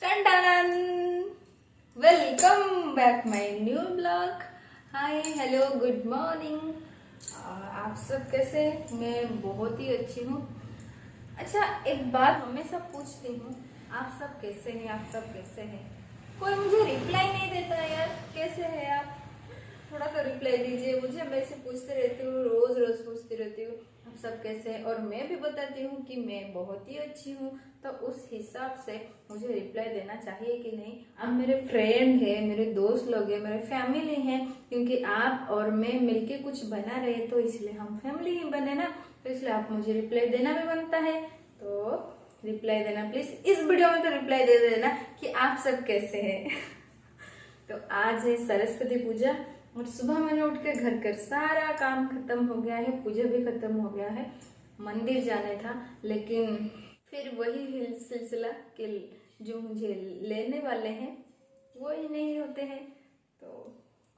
Ton टन welcome back my new blog. Hi hello good morning. आप सब कैसे? मैं बहुत ही अच्छी हूँ। अच्छा, एक बात हमेशा पूछती हूँ, आप सब कैसे हैं? आप सब कैसे हैं? कोई मुझे रिप्लाई नहीं देता यार। कैसे हैं आप? थोड़ा तो रिप्लाई दीजिए मुझे। मैं से पूछती रहती हूँ, रोज रोज पूछती रहती हूँ आप सब कैसे हैं, और मैं भी बताती हूँ कि मैं बहुत ही अच्छी हूँ। तो उस हिसाब से मुझे रिप्लाई देना चाहिए कि नहीं? आप मेरे फ्रेंड है, मेरे दोस्त लोग हैं, मेरे फैमिली हैं, क्योंकि आप और मैं मिलके कुछ बना रहे तो इसलिए हम फैमिली ही बने ना। तो इसलिए आप मुझे रिप्लाई देना भी बनता है। तो रिप्लाई देना प्लीज, इस वीडियो में तो रिप्लाई दे देना कि आप सब कैसे हैं। तो आज है सरस्वती पूजा, और सुबह मैंने उठ के घर का सारा काम खत्म हो गया है, पूजा भी खत्म हो गया है। मंदिर जाना था, लेकिन फिर वही सिलसिला कि जो मुझे लेने वाले हैं वो ही नहीं होते हैं। तो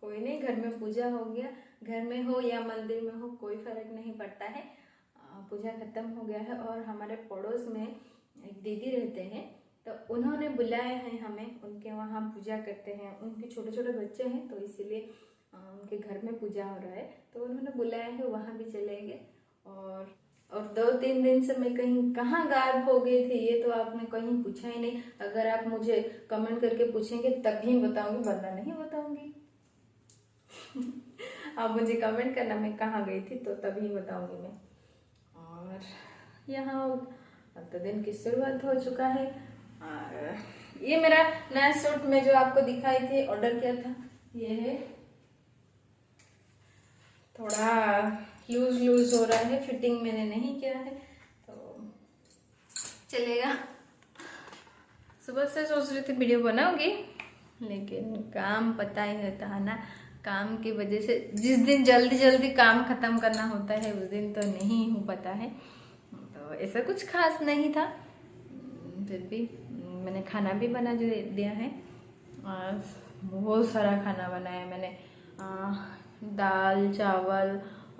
कोई नहीं, घर में पूजा हो गया। घर में हो या मंदिर में हो कोई फर्क नहीं पड़ता है। पूजा खत्म हो गया है। और हमारे पड़ोस में एक दीदी रहते हैं, तो उन्होंने बुलाया है हमें। उनके वहाँ पूजा करते हैं, उनके छोटे छोटे बच्चे हैं, तो इसीलिए उनके घर में पूजा हो रहा है, तो उन्होंने बुलाया है, वहाँ भी चलेंगे। और 2-3 दिन से मैं कहीं कहाँ गायब हो गई थी, ये तो आपने कहीं पूछा ही नहीं। अगर आप मुझे कमेंट करके पूछेंगे तभी बताऊंगी, वरना नहीं बताऊंगी। आप मुझे कमेंट करना मैं कहाँ गई थी, तो तभी बताऊंगी मैं। और यहाँ तो दिन की शुरुआत हो चुका है। और ये मेरा नया सूट में जो आपको दिखाई थी, ऑर्डर किया था, ये है। थोड़ा लूज लूज हो रहा है, फिटिंग मैंने नहीं किया है, तो चलेगा। सुबह से सोच रही थी वीडियो बनाऊंगी, लेकिन काम पता ही रहता है ना, काम की वजह से जिस दिन जल्दी जल्दी काम खत्म करना होता है उस दिन तो नहीं हो पाता है। तो ऐसा कुछ खास नहीं था, फिर भी मैंने खाना भी बना दिया है। बहुत सारा खाना बनाया मैंने। दाल चावल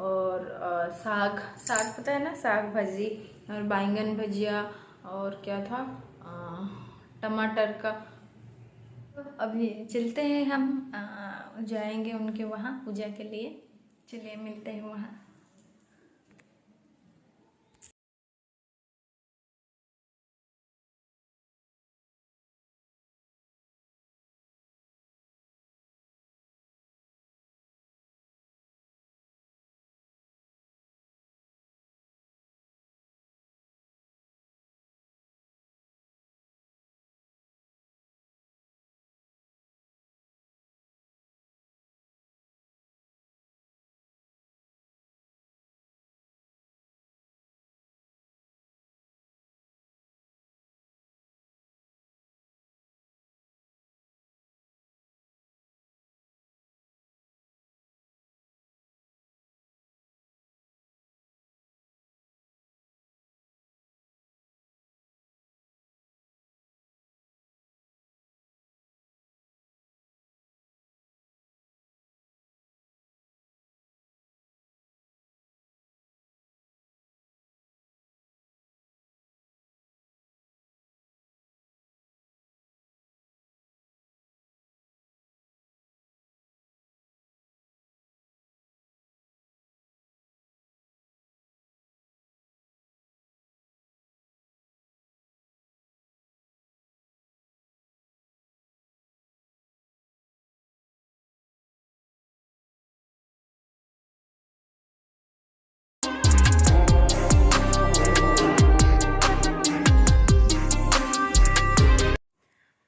और साग साग पता है ना, साग भाजी और बैंगन भजिया, और क्या था, टमाटर का। अभी चलते हैं हम, जाएंगे उनके वहाँ पूजा के लिए। चलिए मिलते हैं वहाँ।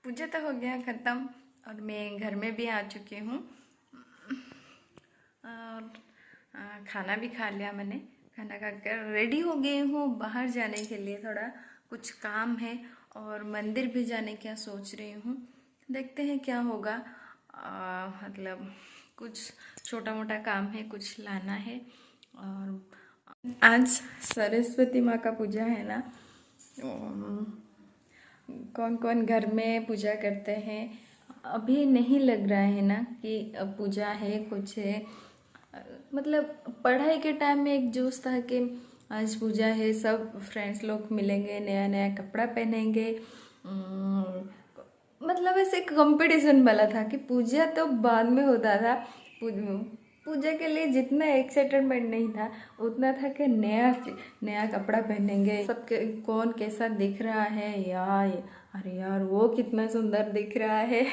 पूजा तो हो गया ख़त्म, और मैं घर में भी आ चुकी हूँ। और खाना भी खा लिया मैंने। खाना खा कर रेडी हो गई हूँ बाहर जाने के लिए। थोड़ा कुछ काम है, और मंदिर भी जाने का सोच रही हूँ। देखते हैं क्या होगा। मतलब कुछ छोटा मोटा काम है, कुछ लाना है। और आज सरस्वती माँ का पूजा है ना, कौन कौन घर में पूजा करते हैं। अभी नहीं लग रहा है ना कि पूजा है, कुछ है। मतलब पढ़ाई के टाइम में एक जोश था कि आज पूजा है, सब फ्रेंड्स लोग मिलेंगे, नया नया कपड़ा पहनेंगे, मतलब ऐसे कंपटीशन वाला था कि पूजा तो बाद में होता था। पूजा के लिए जितना एक्साइटमेंट नहीं था उतना था कि नया कपड़ा पहनेंगे, सबके कौन कैसा दिख रहा है यार। अरे यार वो कितना सुंदर दिख रहा है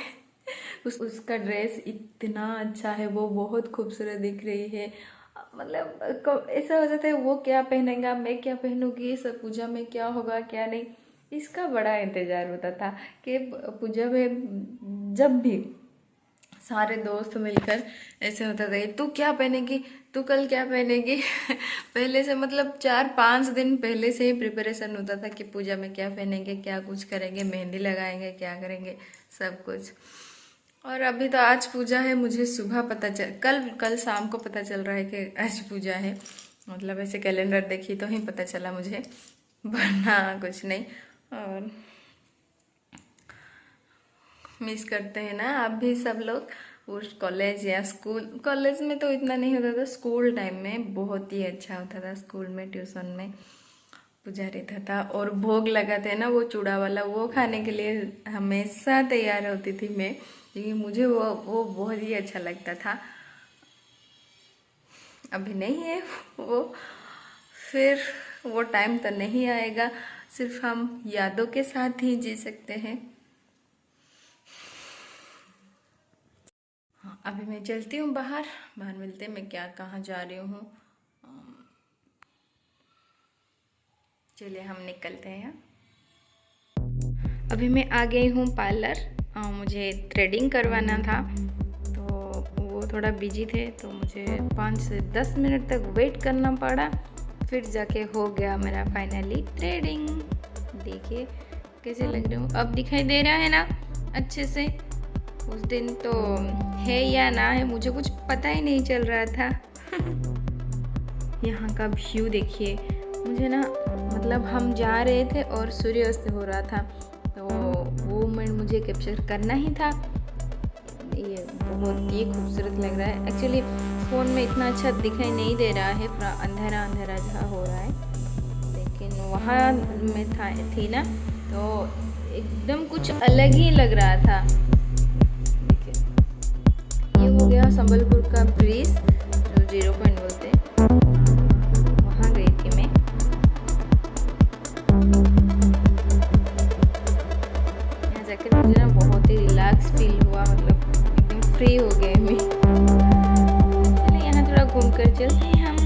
उसका ड्रेस इतना अच्छा है, वो बहुत खूबसूरत दिख रही है। मतलब ऐसा हो जाता है वो क्या पहनेगा, मैं क्या पहनूंगी, सब पूजा में क्या होगा क्या नहीं, इसका बड़ा इंतज़ार होता था। कि पूजा में जब भी सारे दोस्त मिलकर ऐसे होता था, तू क्या पहनेगी, तू कल क्या पहनेगी पहले से मतलब 4-5 दिन पहले से ही प्रिपरेशन होता था कि पूजा में क्या पहनेंगे, क्या कुछ करेंगे, मेहंदी लगाएंगे, क्या करेंगे, सब कुछ। और अभी तो आज पूजा है, मुझे सुबह पता चल कल शाम को पता चल रहा है कि आज पूजा है। मतलब ऐसे कैलेंडर देखी तो ही पता चला मुझे, वरना कुछ नहीं। और मिस करते हैं ना आप भी सब लोग उस कॉलेज या स्कूल। कॉलेज में तो इतना नहीं होता था, स्कूल टाइम में बहुत ही अच्छा होता था। स्कूल में ट्यूशन में पूजा रहता था और भोग लगाते हैं ना वो चूड़ा वाला, वो खाने के लिए हमेशा तैयार होती थी मैं, क्योंकि मुझे वो बहुत ही अच्छा लगता था। अभी नहीं है वो, फिर वो टाइम तो नहीं आएगा, सिर्फ हम यादों के साथ ही जी सकते हैं। हाँ, अभी मैं चलती हूँ बाहर मिलते हैं, मैं क्या कहाँ जा रही हूँ। चलिए हम निकलते हैं। अभी मैं आ गई हूँ पार्लर, मुझे थ्रेडिंग करवाना था, तो वो थोड़ा बिजी थे तो मुझे 5 से 10 मिनट तक वेट करना पड़ा, फिर जाके हो गया मेरा फाइनली थ्रेडिंग। देखिए कैसे लग रही हूँ, अब दिखाई दे रहा है ना अच्छे से। उस दिन तो है या ना है मुझे कुछ पता ही नहीं चल रहा था यहाँ का व्यू देखिए, मुझे ना मतलब हम जा रहे थे और सूर्यास्त हो रहा था, तो वो मोमेंट मुझे कैप्चर करना ही था। ये बहुत ही खूबसूरत लग रहा है। एक्चुअली फ़ोन में इतना अच्छा दिखाई नहीं दे रहा है, पूरा अंधेरा अंधेरा जहाँ हो रहा है, लेकिन वहाँ में थी ना तो एकदम कुछ अलग ही लग रहा था। ये हो गया संबलपुर का ब्रिज, जो 0 पॉइंट बोलते हैं, वहाँ गई थी मैं। यहाँ जाकर मुझे ना बहुत ही रिलैक्स फील हुआ, मतलब एकदम फ्री हो गए मैं। चलिए यहाँ थोड़ा घूम कर चलते हैं हम।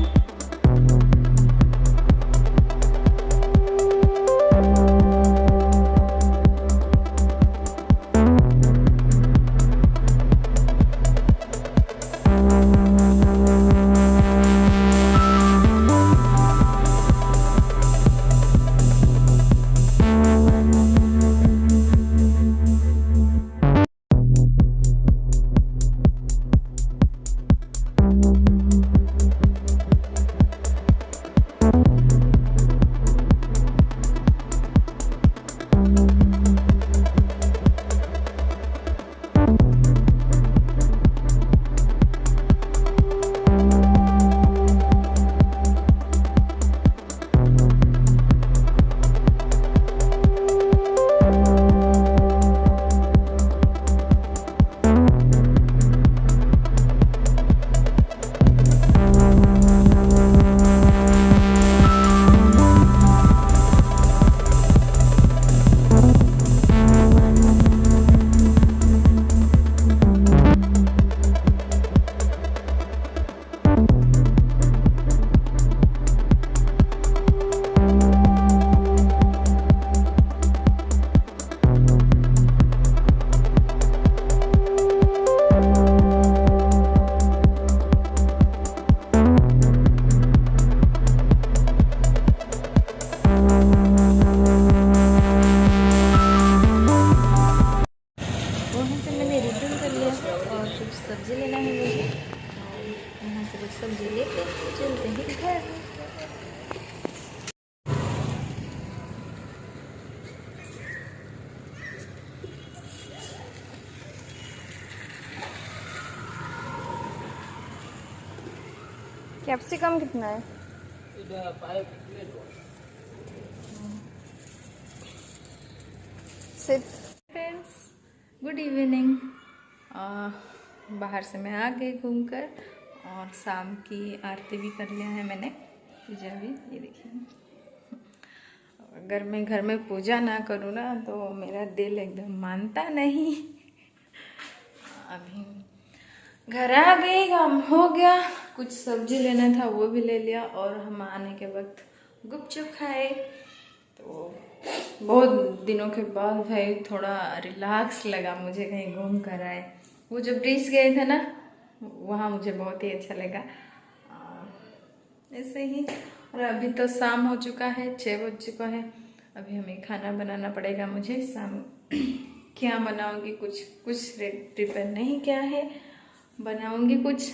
सब्जी लेना है मुझे, और यहाँ से कुछ सब्जी लेके चलते हैं घर। कैप्सिकम कितना है? Friends good evening. बाहर से मैं आ गई घूमकर और शाम की आरती भी कर लिया है मैंने, पूजा भी। ये देखिए, अगर मैं घर में पूजा ना करूँ ना तो मेरा दिल एकदम मानता नहीं। अभी घर आ गई, काम हो गया, कुछ सब्जी लेना था वो भी ले लिया और हम आने के वक्त गुपचुप खाए। तो बहुत दिनों के बाद भाई थोड़ा रिलैक्स लगा मुझे, कहीं घूम कर आए। वो जो ब्रिज गए थे ना, वहाँ मुझे बहुत ही अच्छा लगा। ऐसे ही। और अभी तो शाम हो चुका है, 6 बज चुका है। अभी हमें खाना बनाना पड़ेगा मुझे। शाम क्या बनाऊंगी, कुछ कुछ प्रिपेयर नहीं किया है, बनाऊंगी कुछ।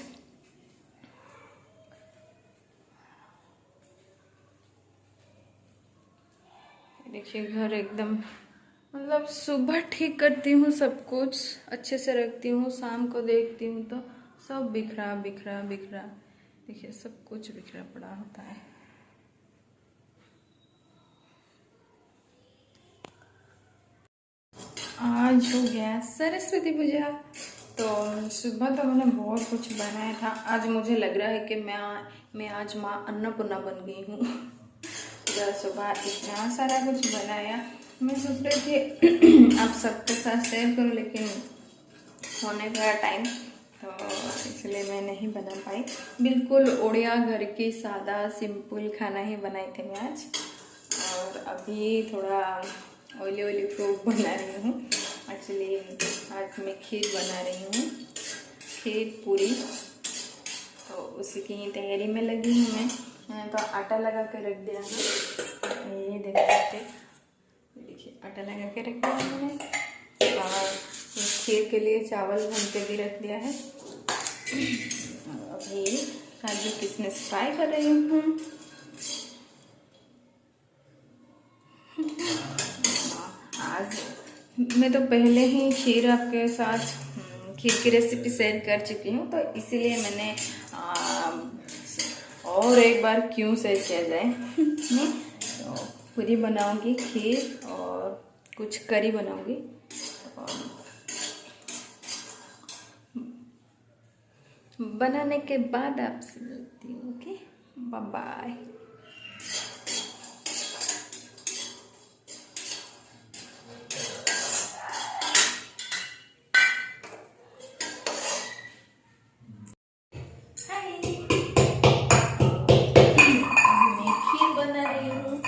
देखिए घर एकदम, मतलब सुबह ठीक करती हूँ, सब कुछ अच्छे से रखती हूँ, शाम को देखती हूँ तो सब बिखरा बिखरा बिखरा। देखिए सब कुछ बिखरा पड़ा होता है। आज हो गया सरस्वती पूजा, तो सुबह तो मैंने बहुत कुछ बनाया था। आज मुझे लग रहा है कि मैं आज माँ अन्नपूर्णा बन गई हूँ। सुबह इतना सारा कुछ बनाया। मैं सोच रही थी आप सबके साथ शेयर करूँ, लेकिन होने का टाइम तो इसलिए मैं नहीं बना पाई। बिल्कुल ओडिया घर की सादा सिंपल खाना ही बनाई थी मैं आज। और अभी थोड़ा ऑयली ऑयली फ्रूट बना रही हूँ। एक्चुअली आज मैं खीर बना रही हूँ, खीर पूरी, तो उसी की तैयारी में लगी हूँ मैं। मैंने तो आटा लगा के रख दिया है, ये देख सकते, देखिए आटा लगा के रख दिया मैंने। और खीर के लिए चावल भून के भी रख दिया है। अभी काजू किशमिश फ्राई कर रही हूँ। आज मैं तो पहले ही खीर आपके साथ खीर की रेसिपी शेयर कर चुकी हूँ, तो इसीलिए मैंने और एक बार क्यों शेयर किया जाए। तो पूरी बनाऊंगी खीर और कुछ करी बनाऊंगी। बनाने के बाद आपसे मिलती हूँ। Okay, bye bye. मैं खीर बना रही हूँ।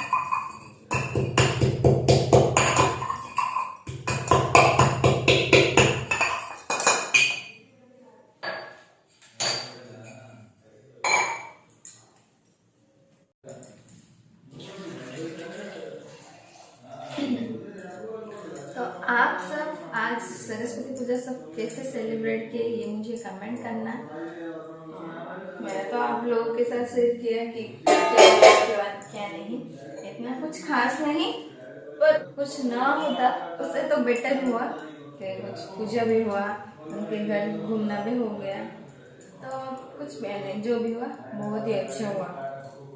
तो आप सब आज सरस्वती पूजा सब कैसे सेलिब्रेट किए, ये मुझे कमेंट करना। मैंने तो आप लोगों के साथ शेयर किया कि क्या हुआ उसके बाद क्या नहीं। इतना कुछ खास नहीं, पर कुछ ना होता उससे तो बेटर हुआ कि कुछ पूजा भी हुआ, उनके घर घूमना भी हो गया। तो कुछ भी नहीं, जो भी हुआ बहुत ही अच्छा हुआ।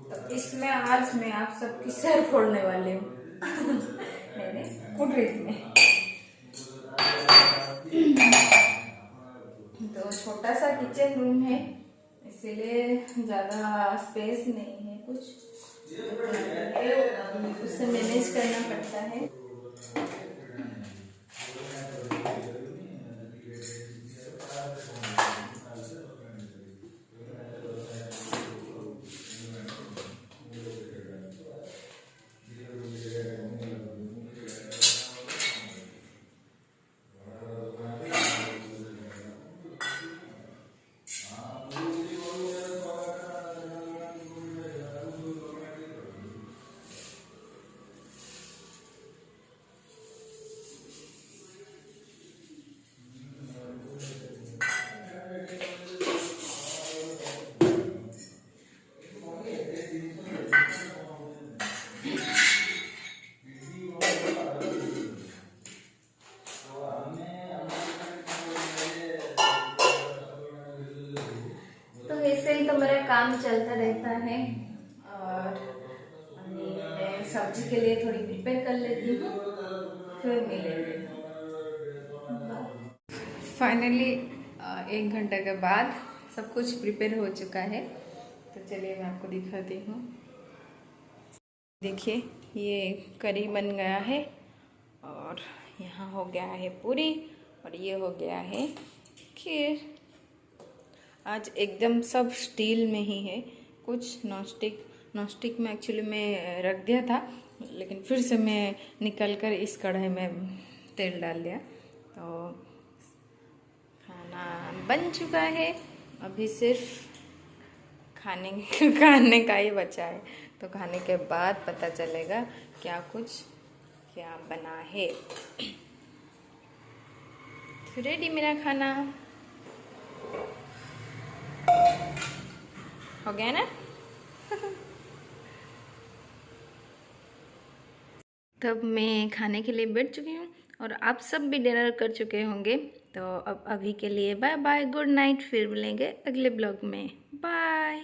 तो इसमें आज मैं आप सबकी सर फोड़ने वाली हूँ। मेरे कुटरीत में तो छोटा सा किचन रूम है, इसीलिए ज़्यादा स्पेस नहीं है, कुछ उससे मैनेज करना पड़ता है। तो ऐसे ही तो मेरा काम चलता रहता है। और मैं सब्जी के लिए थोड़ी प्रिपेयर कर लेती हूँ, फिर मिलेंगे। फाइनली 1 घंटे के बाद सब कुछ प्रिपेयर हो चुका है। तो चलिए मैं आपको दिखाती हूँ। देखिए ये करी बन गया है और यहाँ हो गया है पूरी और ये हो गया है खीर। आज एकदम सब स्टील में ही है, कुछ नॉनस्टिक में एक्चुअली मैं रख दिया था, लेकिन फिर से मैं निकल कर इस कढ़ाई में तेल डाल दिया। तो खाना बन चुका है, अभी सिर्फ खाने का ही बचा है। तो खाने के बाद पता चलेगा क्या बना है। तो रेडी मेरा खाना हो गया ना। तब मैं खाने के लिए बैठ चुकी हूँ और आप सब भी डिनर कर चुके होंगे। तो अब अभी के लिए बाय बाय, गुड नाइट। फिर मिलेंगे अगले ब्लॉग में। बाय।